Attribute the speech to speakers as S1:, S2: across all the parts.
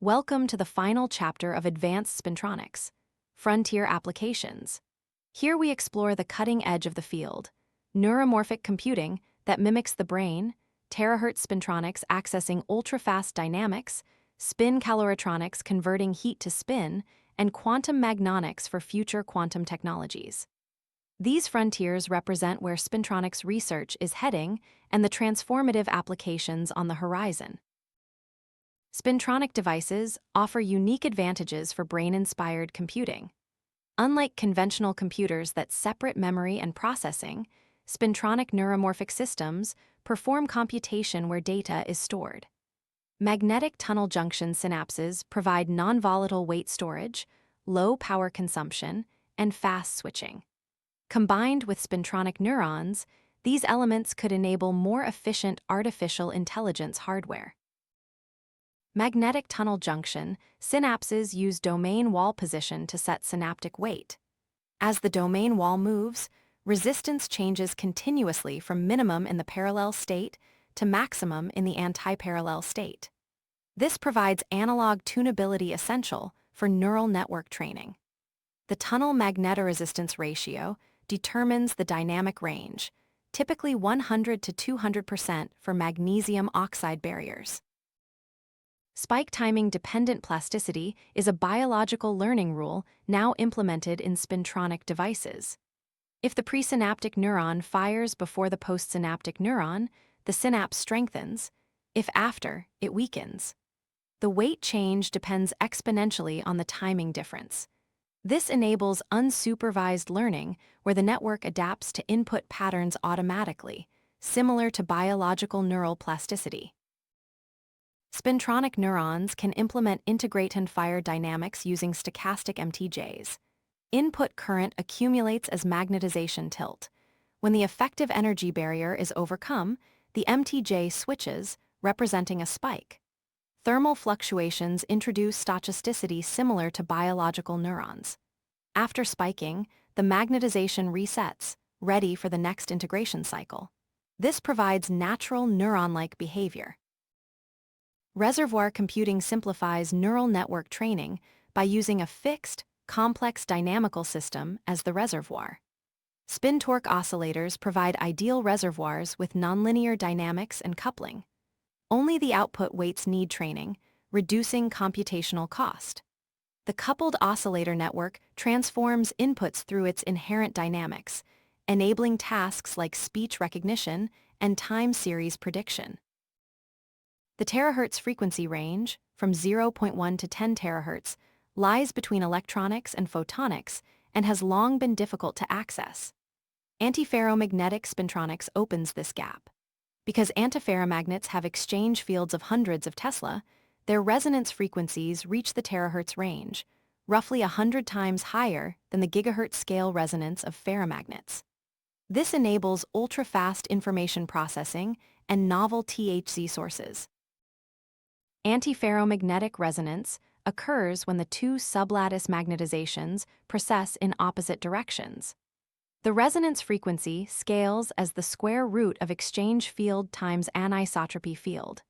S1: Welcome to the final chapter of Advanced-Spintronics, Frontier Applications. Here we explore the cutting edge of the field, neuromorphic computing that mimics the brain, terahertz spintronics accessing ultra-fast dynamics, spin caloritronics converting heat to spin, and quantum magnonics for future quantum technologies. These frontiers represent where spintronics research is heading and the transformative applications on the horizon. Spintronic devices offer unique advantages for brain-inspired computing. Unlike conventional computers that separate memory and processing, spintronic neuromorphic systems perform computation where data is stored. Magnetic tunnel junction synapses provide non-volatile weight storage, low power consumption, and fast switching. Combined with spintronic neurons, these elements could enable more efficient artificial intelligence hardware. Magnetic tunnel junction synapses use domain wall position to set synaptic weight. As the domain wall moves, resistance changes continuously from minimum in the parallel state to maximum in the anti-parallel state. This provides analog tunability essential for neural network training. The tunnel magnetoresistance ratio determines the dynamic range, typically 100 to 200% for magnesium oxide barriers. Spike timing dependent plasticity is a biological learning rule now implemented in spintronic devices. If the presynaptic neuron fires before the postsynaptic neuron, the synapse strengthens. If after, it weakens. The weight change depends exponentially on the timing difference. This enables unsupervised learning where the network adapts to input patterns automatically, similar to biological neural plasticity. Spintronic neurons can implement integrate and fire dynamics using stochastic MTJs. Input current accumulates as magnetization tilt. When the effective energy barrier is overcome, the MTJ switches, representing a spike. Thermal fluctuations introduce stochasticity similar to biological neurons. After spiking, the magnetization resets, ready for the next integration cycle. This provides natural neuron-like behavior. Reservoir computing simplifies neural network training by using a fixed, complex dynamical system as the reservoir. Spin-torque oscillators provide ideal reservoirs with nonlinear dynamics and coupling. Only the output weights need training, reducing computational cost. The coupled oscillator network transforms inputs through its inherent dynamics, enabling tasks like speech recognition and time series prediction. The terahertz frequency range, from 0.1 to 10 terahertz, lies between electronics and photonics and has long been difficult to access. Antiferromagnetic spintronics opens this gap. Because antiferromagnets have exchange fields of hundreds of Tesla, their resonance frequencies reach the terahertz range, roughly 100 times higher than the gigahertz scale resonance of ferromagnets. This enables ultra-fast information processing and novel THZ sources. Antiferromagnetic resonance occurs when the two sublattice magnetizations precess in opposite directions. The resonance frequency scales as the square root of exchange field times anisotropy field.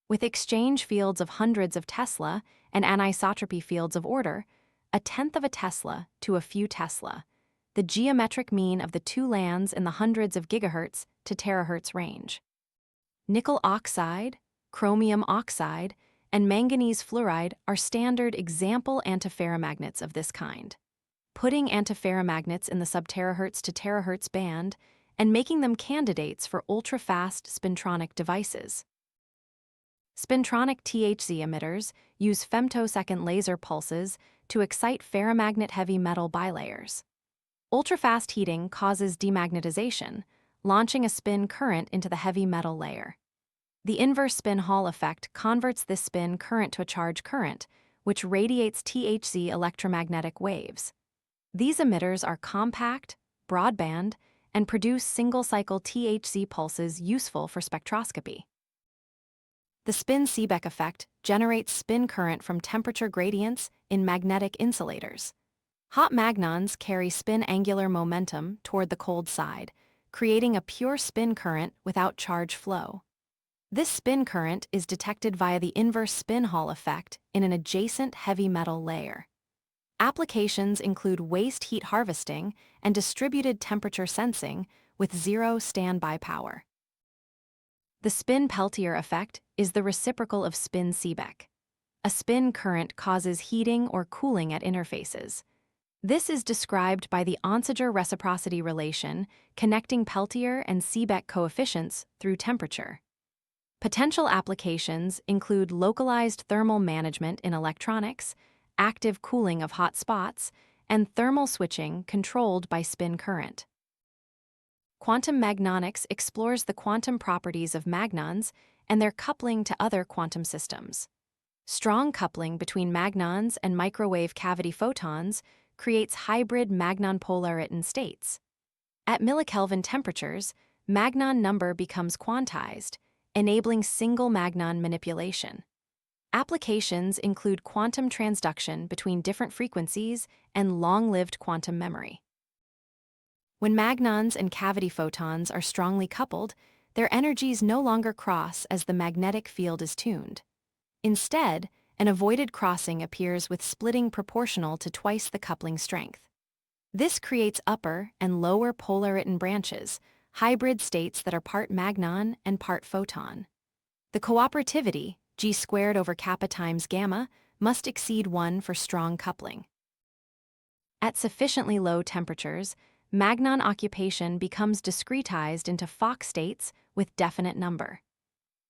S1: With exchange fields of hundreds of Tesla and anisotropy fields of order, a tenth of a Tesla to a few Tesla, the geometric mean of the two lands in the hundreds of gigahertz to terahertz range. Nickel oxide, chromium oxide, and manganese fluoride are standard example antiferromagnets of this kind, putting antiferromagnets in the sub-terahertz to terahertz band and making them candidates for ultra-fast spintronic devices. Spintronic THZ emitters use femtosecond laser pulses to excite ferromagnet heavy metal bilayers. Ultra-fast heating causes demagnetization, launching a spin current into the heavy metal layer. The inverse spin Hall effect converts this spin current to a charge current, which radiates THZ electromagnetic waves. These emitters are compact, broadband, and produce single-cycle THZ pulses useful for spectroscopy. The spin-Seebeck effect generates spin current from temperature gradients in magnetic insulators. Hot magnons carry spin angular momentum toward the cold side, creating a pure spin current without charge flow. This spin current is detected via the inverse spin Hall effect in an adjacent heavy metal layer. Applications include waste heat harvesting and distributed temperature sensing with zero standby power. The spin Peltier effect is the reciprocal of spin Seebeck. A spin current causes heating or cooling at interfaces. This is described by the Onsager reciprocity relation connecting Peltier and Seebeck coefficients through temperature. Potential applications include localized thermal management in electronics, active cooling of hot spots, and thermal switching controlled by spin current. Quantum magnonics explores the quantum properties of magnons and their coupling to other quantum systems. Strong coupling between magnons and microwave cavity photons creates hybrid magnon-polariton states. At millikelvin temperatures, magnon number becomes quantized, enabling single magnon manipulation. Applications include quantum transduction between different frequencies and long-lived quantum memory. When magnons and cavity photons are strongly coupled, their energies no longer cross as the magnetic field is tuned. Instead, an avoided crossing appears with splitting proportional to twice the coupling strength. This creates upper and lower polariton branches, hybrid states that are part magnon and part photon. The cooperativity, g squared over kappa times gamma, must exceed 1 for strong coupling. At sufficiently low temperatures, magnon occupation becomes discretized into Fock states with definite number.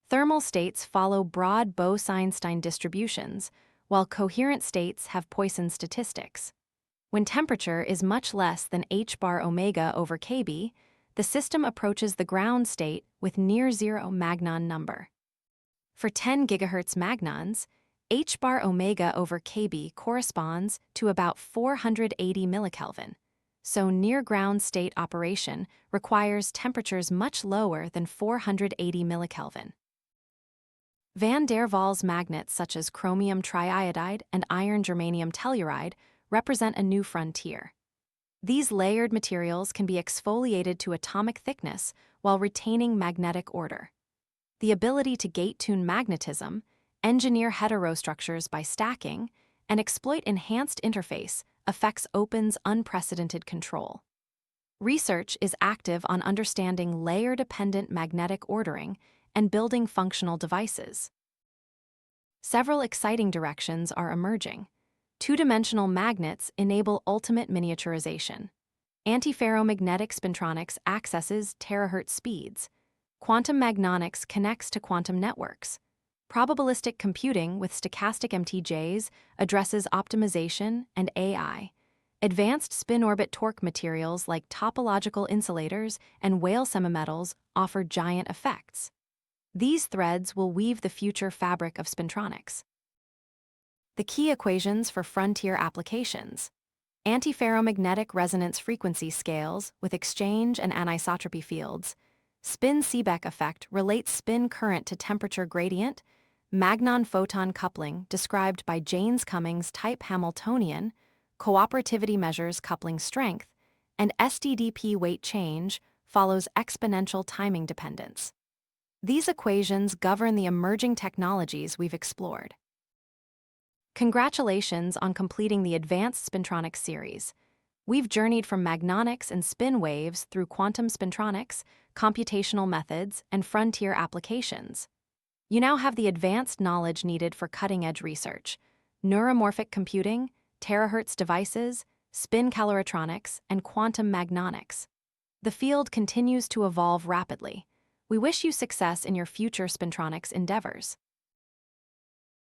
S1: Thermal states follow broad Bose-Einstein distributions, while coherent states have Poisson statistics. When temperature is much less than h bar omega over kb, the system approaches the ground state with near-zero magnon number. For 10 GHz magnons, h bar omega over kb corresponds to about 480 millikelvin, so near-ground state operation requires temperatures much lower than 480 millikelvin. Van der Waals magnets such as chromium triiodide and iron germanium telluride represent a new frontier. These layered materials can be exfoliated to atomic thickness while retaining magnetic order. The ability to gate-tune magnetism, engineer heterostructures by stacking, and exploit enhanced interface affects Open's unprecedented control. Research is active on understanding layer-dependent magnetic ordering and building functional devices. Several exciting directions are emerging. Two-dimensional magnets enable ultimate miniaturization. Antiferromagnetic spintronics accesses terahertz speeds. Quantum magnonics connects to quantum networks. Probabilistic computing with stochastic MTJs addresses optimization and AI. Advanced spin-orbit torque materials like topological insulators and whale semimetals offer giant effects. These threads will weave the future fabric of spintronics. The key equations for frontier applications. Antiferromagnetic resonance frequency scales with exchange and anisotropy fields. Spin-Seebeck effect relates spin current to temperature gradient. Magnon-photon coupling described by Jaynes-Cummings type Hamiltonian. Cooperativity measures coupling strength. And SDDP weight change follows exponential timing dependence. These equations govern the emerging technologies we've explored. Congratulations on completing the Advanced Spintronics series. We've journeyed from magnonics and spin waves through quantum spintronics, computational methods, and frontier applications. You now have the advanced knowledge needed for cutting-edge research: neuromorphic computing, terahertz devices, spin caloritronics, and quantum magnonics. The field continues to evolve rapidly. We wish you success in your future spintronics endeavors.